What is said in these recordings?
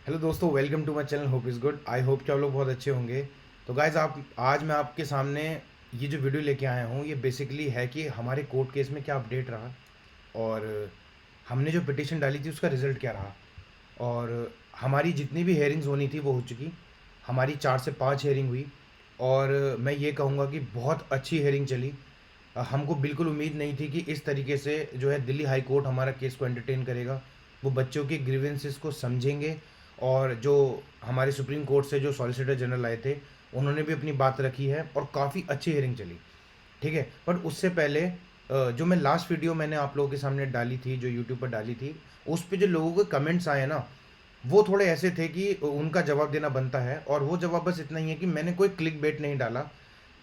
Hello दोस्तों, welcome to my channel. Hope is good. I hope कि आप लोग बहुत अच्छे होंगे। तो गाइज आप आज मैं आपके सामने ये जो वीडियो लेके आया हूँ, ये बेसिकली है कि हमारे कोर्ट केस में क्या अपडेट रहा, और हमने जो पिटीशन डाली थी उसका रिज़ल्ट क्या रहा, और हमारी जितनी भी हेयरिंग्स होनी थी वो हो चुकी। हमारी 4 से 5 हेयरिंग हुई, और मैं ये कहूँगा कि बहुत अच्छी हेयरिंग चली। हमको बिल्कुल उम्मीद नहीं थी कि इस तरीके से जो है दिल्ली हाई कोर्ट हमारा केस को एंटरटेन करेगा। वो बच्चों के ग्रीवेंसेस को समझेंगे, और जो हमारे सुप्रीम कोर्ट से जो सॉलिसिटर जनरल आए थे उन्होंने भी अपनी बात रखी है, और काफ़ी अच्छी हेयरिंग चली। ठीक है, पर उससे पहले जो मैं लास्ट वीडियो मैंने आप लोगों के सामने डाली थी, जो यूट्यूब पर डाली थी, उस पे जो लोगों के कमेंट्स आए ना, वो थोड़े ऐसे थे कि उनका जवाब देना बनता है। और वो जवाब बस इतना ही है कि मैंने कोई क्लिक बेट नहीं डाला।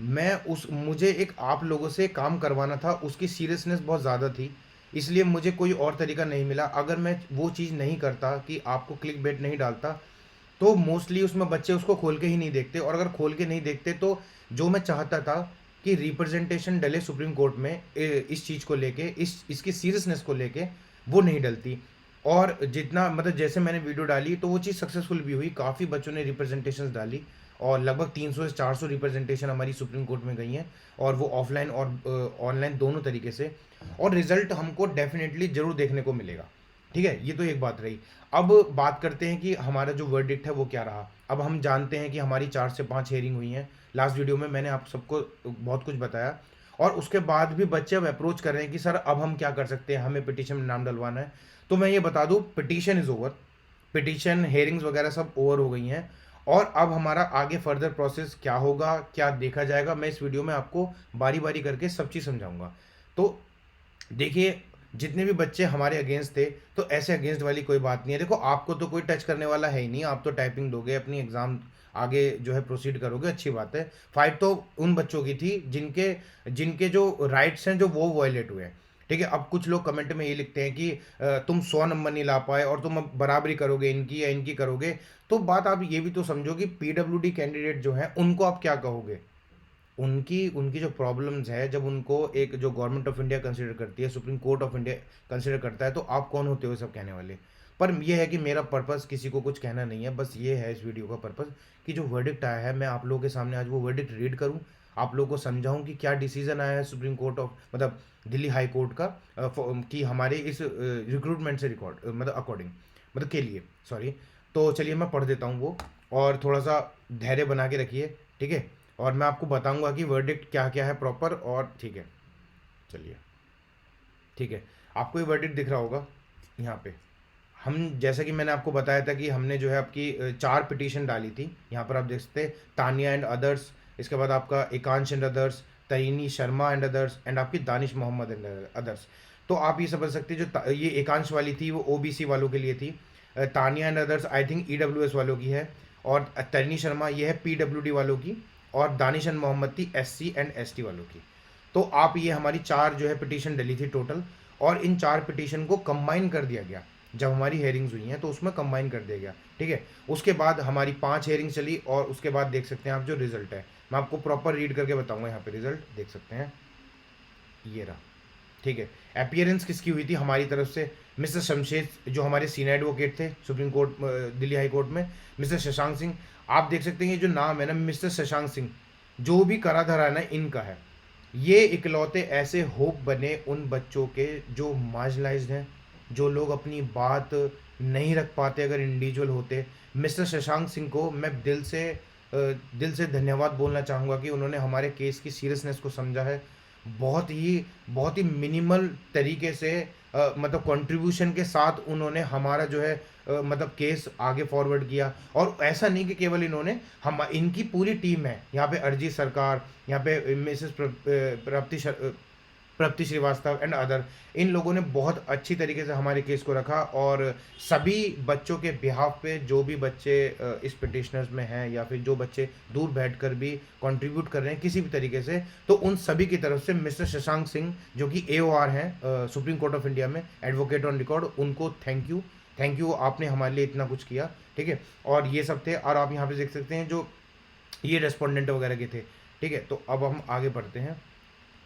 मैं उस मुझे एक आप लोगों से काम करवाना था, उसकी सीरियसनेस बहुत ज़्यादा थी, इसलिए मुझे कोई और तरीका नहीं मिला। अगर मैं वो चीज़ नहीं करता कि आपको क्लिक बेट नहीं डालता, तो मोस्टली उसमें बच्चे उसको खोल के ही नहीं देखते, और अगर खोल के नहीं देखते तो जो मैं चाहता था कि रिप्रेजेंटेशन डले सुप्रीम कोर्ट में इस चीज़ को लेके, इसकी सीरियसनेस को लेके, वो नहीं डलती। और जितना मतलब जैसे मैंने वीडियो डाली तो वो चीज़ सक्सेसफुल भी हुई, काफ़ी बच्चों ने रिप्रेजेंटेशन डाली, और लगभग 300 से 400 रिप्रेजेंटेशन हमारी सुप्रीम कोर्ट में गई हैं, और वो ऑफलाइन और ऑनलाइन दोनों तरीके से। और रिजल्ट हमको डेफिनेटली ज़रूर देखने को मिलेगा। ठीक है, ये तो एक बात रही। अब बात करते हैं कि हमारा जो वर्डिक्ट है वो क्या रहा। अब हम जानते हैं कि हमारी 4 से 5 हेयरिंग हुई हैं। लास्ट वीडियो में मैंने आप सबको बहुत कुछ बताया, और उसके बाद भी बच्चे अब अप्रोच कर रहे हैं कि सर अब हम क्या कर सकते हैं, हमें पिटीशन में नाम डलवाना है। तो मैं ये बता दूं, petition is over. Petition hearings वगैरह सब ओवर हो गई हैं, और अब हमारा आगे फर्दर प्रोसेस क्या होगा, क्या देखा जाएगा, मैं इस वीडियो में आपको बारी बारी करके सब चीज़ समझाऊंगा। तो देखिए, जितने भी बच्चे हमारे अगेंस्ट थे, तो ऐसे अगेंस्ट वाली कोई बात नहीं है। देखो, आपको तो कोई टच करने वाला है ही नहीं, आप तो टाइपिंग दोगे, अपनी एग्ज़ाम आगे जो है प्रोसीड करोगे, अच्छी बात है। फाइट तो उन बच्चों की थी जिनके जिनके जो राइट्स हैं जो वो वायलेट हुए हैं। ठीक है, अब कुछ लोग कमेंट में ये लिखते हैं कि तुम 100 नंबर नहीं ला पाए और तुम अब बराबरी करोगे इनकी या इनकी करोगे। तो बात आप ये भी तो समझो कि पीडब्ल्यूडी कैंडिडेट जो हैं उनको आप क्या कहोगे। उनकी उनकी जो प्रॉब्लम्स है, जब उनको एक जो गवर्नमेंट ऑफ इंडिया कंसिडर करती है, supreme court of India consider करता है, तो आप कौन होते हो सब कहने वाले। पर यह है कि मेरा पर्पस किसी को कुछ कहना नहीं है, बस ये है इस वीडियो का पर्पस कि जो वर्डिक्ट आया है मैं आप लोगों के सामने आज वो वर्डिक्ट रीड करूं, आप लोगों को समझाऊं कि क्या डिसीजन आया है सुप्रीम कोर्ट ऑफ मतलब दिल्ली हाई कोर्ट का, कि हमारे इस रिक्रूटमेंट से रिकॉर्ड मतलब अकॉर्डिंग मतलब के लिए, सॉरी। तो चलिए मैं पढ़ देता हूँ वो, और थोड़ा सा धैर्य बना के रखिए। ठीक है, और मैं आपको बताऊंगा कि वर्डिक्ट क्या क्या है प्रॉपर, और ठीक है, चलिए। ठीक है, आपको ये वर्डिक्ट दिख रहा होगा यहाँ पे। हम जैसा कि मैंने आपको बताया था कि हमने जो है आपकी 4 पिटीशन डाली थी, यहाँ पर आप देख सकते हैं, तानिया एंड अदर्स, इसके बाद आपका Ekansh and others, Tarini Sharma and others, and आपकी दानिश मोहम्मद एंड अदर्स। तो आप ये समझ सकते हैं, ये एकांश वाली थी वो ओबीसी वालों के लिए थी। Tania and others I think EWS वालों की है, और तरीनी शर्मा ये है पीडब्ल्यूडी वालों की, और दानिश एंड मोहम्मद थी एससी एंड एसटी वालों की। तो आप ये हमारी 4 जो है पिटीशन डली थी टोटल, और इन 4 पिटीशन को कंबाइन कर दिया गया। जब हमारी हेयरिंग्स हुई हैं तो उसमें कंबाइन कर दिया गया। ठीक है, उसके बाद हमारी 5 हेयरिंग चली, और उसके बाद देख सकते हैं आप जो रिजल्ट है, मैं आपको प्रॉपर रीड करके बताऊंगा। यहाँ पे रिजल्ट देख सकते हैं, ये रहा। ठीक है, अपीयरेंस किसकी हुई थी हमारी तरफ से, मिस्टर शमशेद जो हमारे सीनियर एडवोकेट थे supreme court Delhi high court में, मिस्टर शशांक सिंह। आप देख सकते हैं ये जो नाम है ना, मिस्टर शशांक सिंह, जो भी करा धरा है ना इनका है। ये इकलौते ऐसे होप बने उन बच्चों के जो मार्जिनलाइज्ड हैं, जो लोग अपनी बात नहीं रख पाते अगर इंडिविजुअल होते। मिस्टर शशांक सिंह को मैं दिल से धन्यवाद बोलना चाहूँगा कि उन्होंने हमारे केस की सीरियसनेस को समझा है। बहुत ही मिनिमल तरीके से मतलब कंट्रीब्यूशन के साथ उन्होंने हमारा जो है मतलब केस आगे फॉरवर्ड किया। और ऐसा नहीं कि केवल इन्होंने, हम इनकी पूरी टीम है यहाँ पे, अरजीत सरकार, यहाँ पे मिसेस प्राप्ति श्रीवास्तव एंड अदर, इन लोगों ने बहुत अच्छी तरीके से हमारे केस को रखा। और सभी बच्चों के बिहाफ पे जो भी बच्चे इस पिटिशनर्स में हैं, या फिर जो बच्चे दूर बैठकर भी कंट्रीब्यूट कर रहे हैं किसी भी तरीके से, तो उन सभी की तरफ से मिस्टर शशांक सिंह जो कि एओआर हैं सुप्रीम कोर्ट ऑफ इंडिया में, एडवोकेट ऑन रिकॉर्ड, उनको थैंक यू। थैंक यू, आपने हमारे लिए इतना कुछ किया। ठीक है, और ये सब थे, और आप यहाँ पे देख सकते हैं जो ये रेस्पोंडेंट वगैरह के थे। ठीक है, तो अब हम आगे बढ़ते हैं।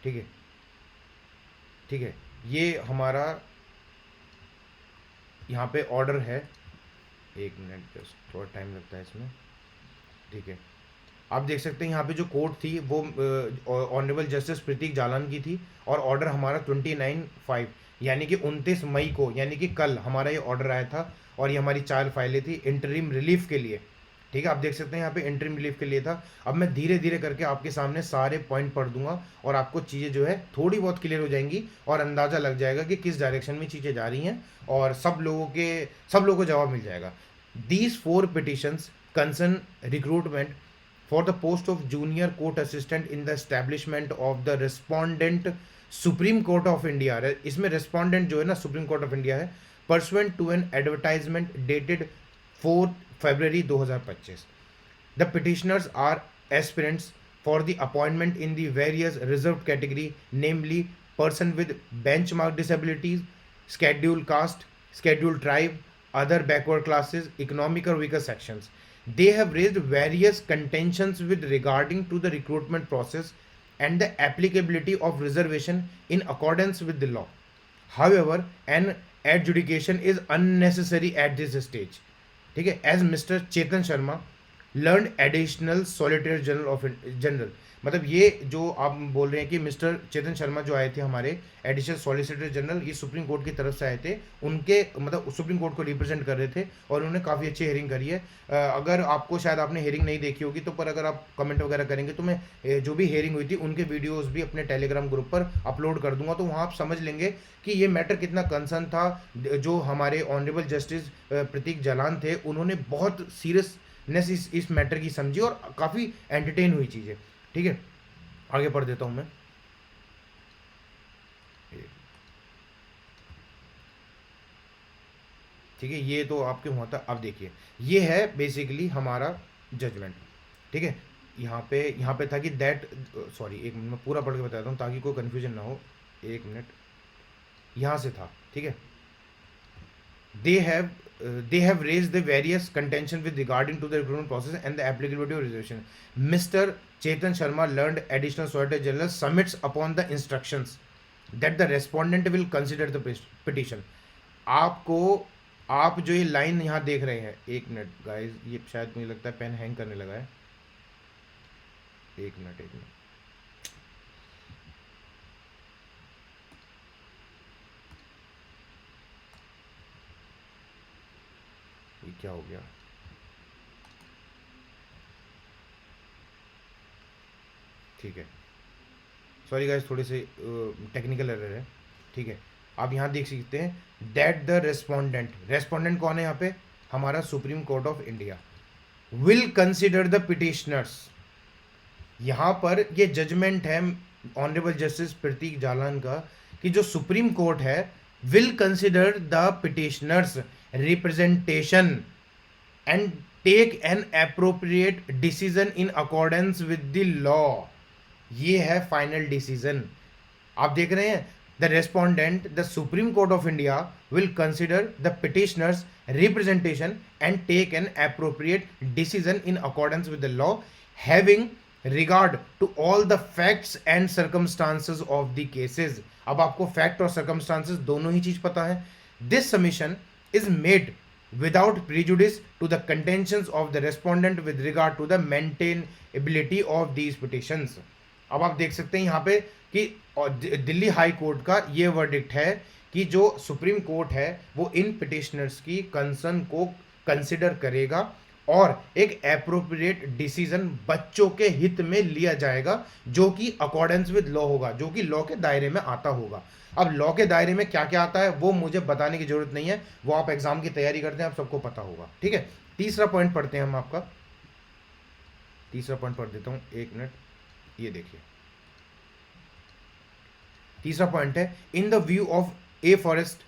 ठीक है, ठीक है, ये हमारा यहाँ पे ऑर्डर है, एक मिनट, जस्ट थोड़ा टाइम लगता है इसमें। ठीक है, आप देख सकते हैं यहाँ पे जो कोर्ट थी वो ऑनरेबल जस्टिस प्रतीक जालान की थी, और ऑर्डर हमारा 29/5 यानी कि 29 मई को, यानी कि कल हमारा ये ऑर्डर आया था। और ये हमारी 4 फाइलें थी इंटरिम रिलीफ के लिए। ठीक है, आप देख सकते हैं यहाँ पे इंटरिम रिलीफ के लिए था। अब मैं धीरे धीरे करके आपके सामने सारे पॉइंट पढ़ दूंगा और आपको चीज़ें जो है थोड़ी बहुत क्लियर हो जाएंगी और अंदाज़ा लग जाएगा कि किस डायरेक्शन में चीज़ें जा रही हैं, और सब लोगों को जवाब मिल जाएगा। These 4 petitions concern recruitment for the post of junior court assistant in the establishment of the respondent Supreme Court of India। इसमें respondent जो है ना Supreme Court of India है, pursuant to an advertisement dated 4 February 2025। The petitioners are aspirants for the appointment in the various reserved category, namely person with benchmark disabilities, scheduled caste, scheduled tribe, other backward classes, economic or weaker sections. They have raised various contentions with regarding to the recruitment process and the applicability of reservation in accordance with the law. However, an adjudication is unnecessary at this stage। ठीक है, as mister Chetan Sharma learn additional solicitor general of general, मतलब ये जो आप बोल रहे हैं कि मिस्टर चेतन शर्मा जो आए थे हमारे एडिशनल सॉलिसिटर जनरल, ये सुप्रीम कोर्ट की तरफ से आए थे, उनके मतलब सुप्रीम कोर्ट को रिप्रेजेंट कर रहे थे, और उन्होंने काफ़ी अच्छी हेयरिंग करी है। अगर आपको शायद आपने हेयरिंग नहीं देखी होगी तो, पर अगर आप कमेंट वगैरह करेंगे तो मैं जो भी हेयरिंग हुई थी उनके वीडियोस भी अपने टेलीग्राम ग्रुप पर अपलोड कर दूंगा, तो वहाँ आप समझ लेंगे कि ये मैटर कितना कंसर्न था। जो हमारे ऑनरेबल जस्टिस प्रतीक जालान थे, उन्होंने बहुत सीरियसनेस इस मैटर की समझी और काफ़ी एंटरटेन हुई चीज़ें। ठीक है, आगे पढ़ देता हूं मैं। ठीक है, ये तो आपके हुआ था। अब देखिए, ये है बेसिकली हमारा जजमेंट। ठीक है, यहाँ पे था कि दैट, सॉरी एक मिनट मैं पूरा पढ़ के बताता हूँ ताकि कोई कन्फ्यूजन ना हो। एक मिनट, यहाँ से था। ठीक है, they have raised the various contention with regarding to the recruitment process and the applicability of reservation. Mr. Chetan Sharma, learned additional solicitor general, submits upon the instructions that the respondent will consider the petition। आपको, आप जो ये line यहाँ देख रहे हैं, एक minute guys, ये शायद मुझे लगता है पेन हैंग करने लगा है। एक मिनट ये क्या हो गया? ठीक है, सॉरी गाइस, थोड़े से टेक्निकल एरर है। ठीक है, आप यहाँ देख सकते हैं दैट द रेस्पोंडेंट कौन है यहाँ पे? हमारा supreme court of India will consider the petitioners. यहाँ पर ये जजमेंट है ऑनरेबल जस्टिस प्रतीक जालान का कि जो सुप्रीम कोर्ट है will consider the petitioner's representation and take an appropriate decision in accordance with the law. ये है फाइनल डिसीजन। आप देख रहे हैं, the respondent the supreme court of India will consider the petitioner's representation and take an appropriate decision in accordance with the law, having regard to all the facts and circumstances of the cases. अब आपको fact और circumstances दोनों ही चीज पता है। This submission is made without prejudice to the contentions of the respondent with regard to the maintainability of these petitions। अब आप देख सकते हैं यहाँ पे कि दिल्ली हाई कोर्ट का ये वर्डिक्ट है कि जो सुप्रीम कोर्ट है वो इन पिटिशनर्स की कंसर्न को कंसिडर करेगा और एक एप्रोप्रिएट डिसीजन बच्चों के हित में लिया जाएगा, जो कि अकॉर्डेंस विद लॉ होगा, जो कि लॉ के दायरे में आता होगा। अब लॉ के दायरे में क्या क्या आता है वो मुझे बताने की जरूरत नहीं है, वो आप एग्जाम की तैयारी करते हैं, आप सबको पता होगा। ठीक है, तीसरा पॉइंट पढ़ते हैं हम। आपका तीसरा पॉइंट पढ़ देता हूं, एक मिनट। ये देखिए, तीसरा पॉइंट है, in the view of a forest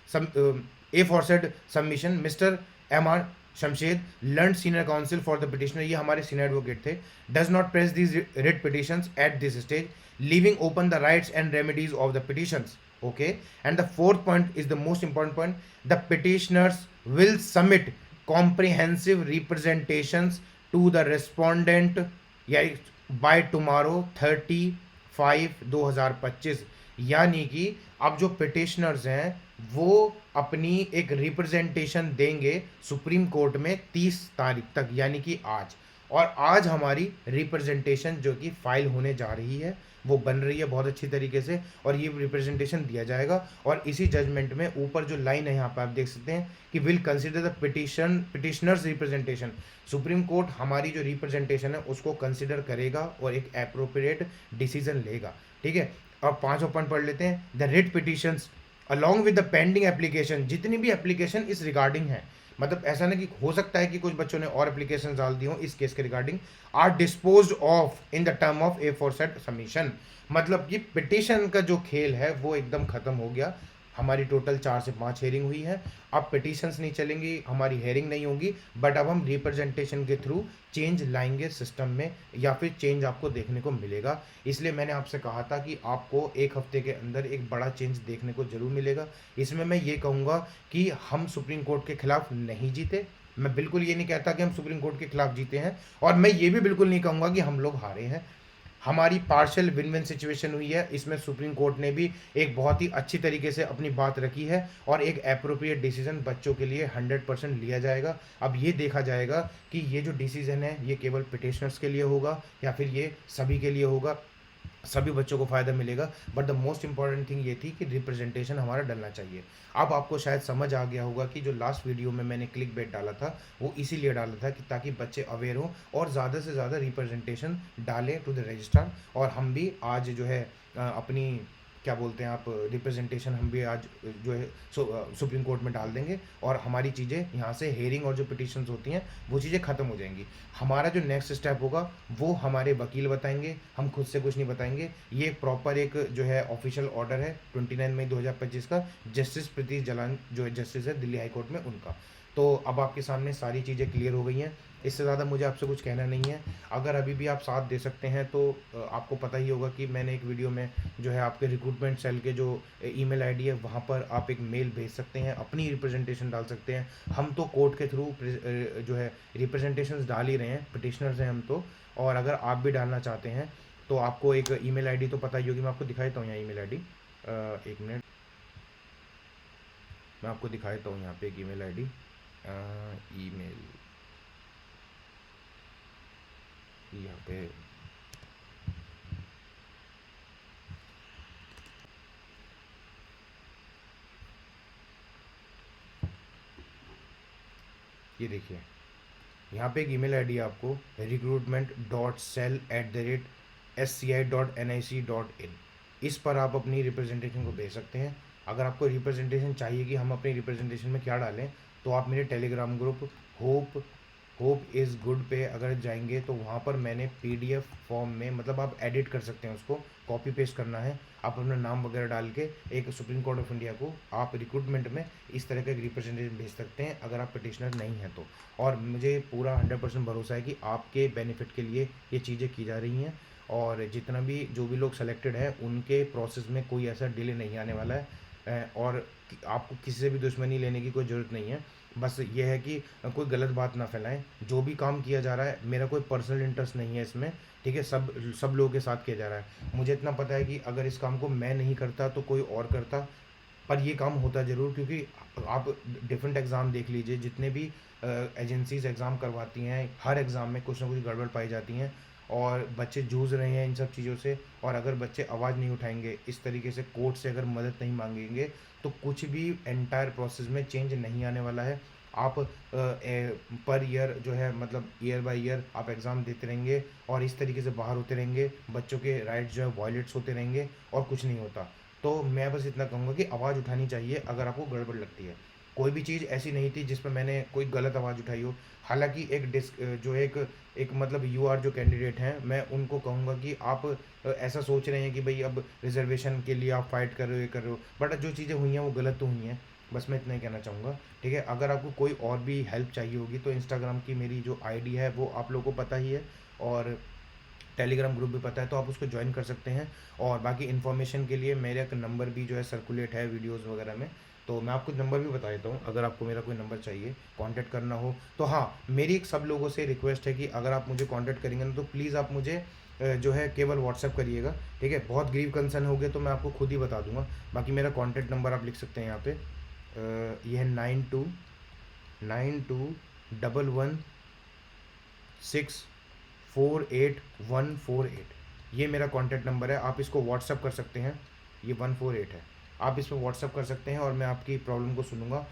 submission mister MR Shamshed, learn senior council for the petitioner, ये हमारे सीनियर एडवोकेट थे, does not press these writ petitions at this stage, leaving open the rights and remedies of the petitions. Okay, and the fourth point is the most important point. The petitioners will submit comprehensive representations to the respondent by tomorrow 30/5/2025। यानी कि अब जो petitioners हैं वो अपनी एक representation देंगे supreme court में 30 तारीख तक, यानी कि आज। और आज हमारी रिप्रेजेंटेशन जो कि फाइल होने जा रही है वो बन रही है बहुत अच्छी तरीके से, और ये रिप्रेजेंटेशन दिया जाएगा। और इसी जजमेंट में ऊपर जो लाइन है यहाँ पे आप देख सकते हैं कि will consider the petitioner's representation. Supreme court हमारी जो रिप्रेजेंटेशन है उसको कंसिडर करेगा और एक अप्रोप्रिएट डिसीजन लेगा। ठीक है, अब 5 पॉइंट पढ़ लेते हैं। The writ petitions along with the pending application, जितनी भी एप्लीकेशन इस रिगार्डिंग है, मतलब ऐसा नहीं कि हो सकता है कि कुछ बच्चों ने और एप्लीकेशन डाल दी हो इस केस के regarding, are dispose of in the term of aforesaid submission. मतलब कि पिटिशन का जो खेल है वो एकदम खत्म हो गया। हमारी टोटल 4 से 5 हेयरिंग हुई है, अब पिटिशंस नहीं चलेंगी, हमारी हेयरिंग नहीं होगी, बट अब हम रिप्रेजेंटेशन के थ्रू चेंज लाएंगे सिस्टम में, या फिर चेंज आपको देखने को मिलेगा। इसलिए मैंने आपसे कहा था कि आपको एक हफ्ते के अंदर एक बड़ा चेंज देखने को जरूर मिलेगा। इसमें मैं ये कहूँगा कि हम सुप्रीम कोर्ट के खिलाफ नहीं जीते, मैं बिल्कुल ये नहीं कहता कि हम सुप्रीम कोर्ट के खिलाफ जीते हैं, और मैं ये भी बिल्कुल नहीं कहूँगा कि हम लोग हारे हैं। हमारी पार्शियल विन विन सिचुएशन हुई है, इसमें सुप्रीम कोर्ट ने भी एक बहुत ही अच्छी तरीके से अपनी बात रखी है, और एक अप्रोप्रिएट डिसीजन बच्चों के लिए 100% लिया जाएगा। अब ये देखा जाएगा कि ये जो डिसीजन है ये केवल पिटिशनर्स के लिए होगा या फिर ये सभी के लिए होगा, सभी बच्चों को फ़ायदा मिलेगा। But the most important thing ये थी कि रिप्रेजेंटेशन हमारा डलना चाहिए। अब आपको शायद समझ आ गया होगा कि जो लास्ट वीडियो में मैंने क्लिक बेट डाला था वो इसीलिए डाला था कि ताकि बच्चे अवेयर हों और ज़्यादा से ज़्यादा रिप्रेजेंटेशन डालें टू द रजिस्ट्रार। और हम भी आज जो है अपनी क्या बोलते हैं आप रिप्रेजेंटेशन हम भी आज जो है सुप्रीम कोर्ट में डाल देंगे, और हमारी चीज़ें यहाँ से हेयरिंग और जो पिटिशंस होती हैं वो चीज़ें ख़त्म हो जाएंगी। हमारा जो नेक्स्ट स्टेप होगा वो हमारे वकील बताएंगे, हम खुद से कुछ नहीं बताएंगे। ये प्रॉपर एक जो है ऑफिशियल ऑर्डर है 29 मई 2025 का, जस्टिस प्रीति जलान जो जस्टिस है दिल्ली हाई कोर्ट में उनका। तो अब आपके सामने सारी चीज़ें क्लियर हो गई हैं, इससे ज़्यादा मुझे आपसे कुछ कहना नहीं है। अगर अभी भी आप साथ दे सकते हैं तो आपको पता ही होगा कि मैंने एक वीडियो में जो है आपके रिक्रूटमेंट सेल के जो ईमेल आईडी है वहाँ पर आप एक मेल भेज सकते हैं, अपनी रिप्रेजेंटेशन डाल सकते हैं। हम तो कोर्ट के थ्रू जो है रिप्रेजेंटेशन डाल ही रहे हैं, पिटिशनर्स हैं हम तो, और अगर आप भी डालना चाहते हैं तो आपको एक ईमेल आईडी तो पता ही होगी, मैं आपको दिखा देता हूँ यहाँ ईमेल आईडी। एक मिनट, मैं आपको दिखा देता हूँ यहाँ पे एक ईमेल आईडी। ईमेल यहाँ पे ये देखिए, यहाँ पे एक ईमेल आईडी है आपको recruitment.cell@sci.nic.in। इस पर आप अपनी रिप्रेजेंटेशन को भेज सकते हैं। अगर आपको रिप्रेजेंटेशन चाहिए कि हम अपनी रिप्रेजेंटेशन में क्या डालें, तो आप मेरे Telegram group hope is good पे अगर जाएंगे तो वहाँ पर मैंने पीडीएफ फॉर्म में, मतलब आप एडिट कर सकते हैं, उसको कॉपी पेस्ट करना है, आप अपना नाम वगैरह डाल के एक सुप्रीम कोर्ट ऑफ इंडिया को आप रिक्रूटमेंट में इस तरह का एक रिप्रेजेंटेशन भेज सकते हैं अगर आप पिटिशनर नहीं हैं तो। और मुझे पूरा 100% भरोसा है कि आपके बेनिफिट के लिए ये चीज़ें की जा रही हैं, और जितना भी जो भी लोग सेलेक्टेड हैं उनके प्रोसेस में कोई ऐसा डिले नहीं आने वाला है। और आपको किसी से भी दुश्मनी लेने की कोई ज़रूरत नहीं है। बस ये है कि कोई गलत बात ना फैलाएं। जो भी काम किया जा रहा है मेरा कोई पर्सनल इंटरेस्ट नहीं है इसमें, ठीक है, सब लोगों के साथ किया जा रहा है। मुझे इतना पता है कि अगर इस काम को मैं नहीं करता तो कोई और करता, पर ये काम होता ज़रूर, क्योंकि आप डिफरेंट एग्ज़ाम देख लीजिए, जितने भी एजेंसीज एग्ज़ाम करवाती हैं हर एग्ज़ाम में कुछ ना कुछ गड़बड़ पाई जाती हैं, और बच्चे जूझ रहे हैं इन सब चीज़ों से। और अगर बच्चे आवाज़ नहीं उठाएंगे, इस तरीके से कोर्ट से अगर मदद नहीं मांगेंगे, तो कुछ भी एंटायर प्रोसेस में चेंज नहीं आने वाला है। आप पर ईयर जो है, मतलब ईयर बाय ईयर आप एग्ज़ाम देते रहेंगे और इस तरीके से बाहर होते रहेंगे, बच्चों के राइट्स जो है वायलेट्स होते रहेंगे और कुछ नहीं होता। तो मैं बस इतना कहूँगा कि आवाज़ उठानी चाहिए अगर आपको गड़बड़ लगती है। कोई भी चीज़ ऐसी नहीं थी जिस पर मैंने कोई गलत आवाज़ उठाई हो। हालांकि एक मतलब यूआर जो कैंडिडेट हैं, मैं उनको कहूँगा कि आप ऐसा सोच रहे हैं कि भाई अब रिजर्वेशन के लिए आप फाइट कर रहे हो, ये कर रहे हो, बट जो चीज़ें हुई हैं वो गलत तो हुई हैं। बस मैं इतना ही कहना चाहूँगा, ठीक है। अगर आपको कोई और भी हेल्प चाहिए होगी तो इंस्टाग्राम की मेरी जो आईडी है वो आप लोगों को पता ही है, और टेलीग्राम ग्रुप भी पता है, तो आप उसको ज्वाइन कर सकते हैं। और बाकी इन्फॉर्मेशन के लिए मेरा एक नंबर भी जो है सर्कुलेट है वीडियोज़ वगैरह में, तो मैं आपको नंबर भी बता देता हूँ अगर आपको मेरा कोई नंबर चाहिए कांटेक्ट करना हो तो। हाँ, मेरी एक सब लोगों से रिक्वेस्ट है कि अगर आप मुझे कांटेक्ट करेंगे ना तो प्लीज़ आप मुझे जो है केवल व्हाट्सएप करिएगा, ठीक है। बहुत ग्रीव कंसर्न हो गए तो मैं आपको खुद ही बता दूंगा। बाकी मेरा कॉन्टैक्ट नंबर आप लिख सकते हैं यहाँ पे, ये है 929211648148। ये मेरा कॉन्टैक्ट नंबर है, आप इसको व्हाट्सअप कर सकते हैं। ये 148 है, आप इस पर व्हाट्सअप कर सकते हैं और मैं आपकी प्रॉब्लम को सुनूंगा।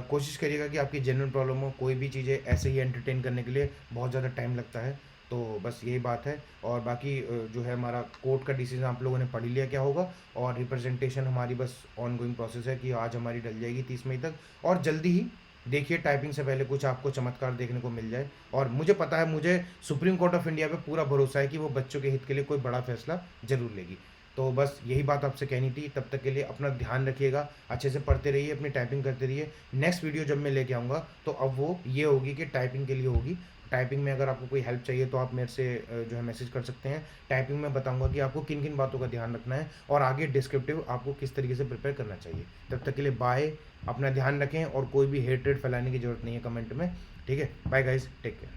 कोशिश करिएगा कि आपकी जेन्युइन प्रॉब्लम हो। कोई भी चीज़ें ऐसे ही एंटरटेन करने के लिए बहुत ज़्यादा टाइम लगता है, तो बस यही बात है। और बाकी जो है हमारा कोर्ट का डिसीजन आप लोगों ने पढ़ लिया क्या होगा, और रिप्रेजेंटेशन हमारी बस ऑन गोइंग प्रोसेस है कि आज हमारी डल जाएगी 30 मई तक, और जल्दी ही देखिए टाइपिंग से पहले कुछ आपको चमत्कार देखने को मिल जाए। और मुझे पता है, मुझे सुप्रीम कोर्ट ऑफ इंडिया पे पूरा भरोसा है कि वो बच्चों के हित के लिए कोई बड़ा फैसला जरूर लेगी। तो बस यही बात आपसे कहनी थी। तब तक के लिए अपना ध्यान रखिएगा, अच्छे से पढ़ते रहिए, अपनी टाइपिंग करते रहिए। नेक्स्ट वीडियो जब मैं लेके आऊँगा तो अब वो ये होगी कि टाइपिंग के लिए होगी। टाइपिंग में अगर आपको कोई हेल्प चाहिए तो आप मेरे से जो है मैसेज कर सकते हैं। टाइपिंग में बताऊंगा कि आपको किन किन बातों का ध्यान रखना है और आगे डिस्क्रिप्टिव आपको किस तरीके से प्रिपेयर करना चाहिए। तब तक के लिए बाय, अपना ध्यान रखें, और कोई भी हेट्रेड फैलाने की ज़रूरत नहीं है कमेंट में, ठीक है। Bye guys, take care.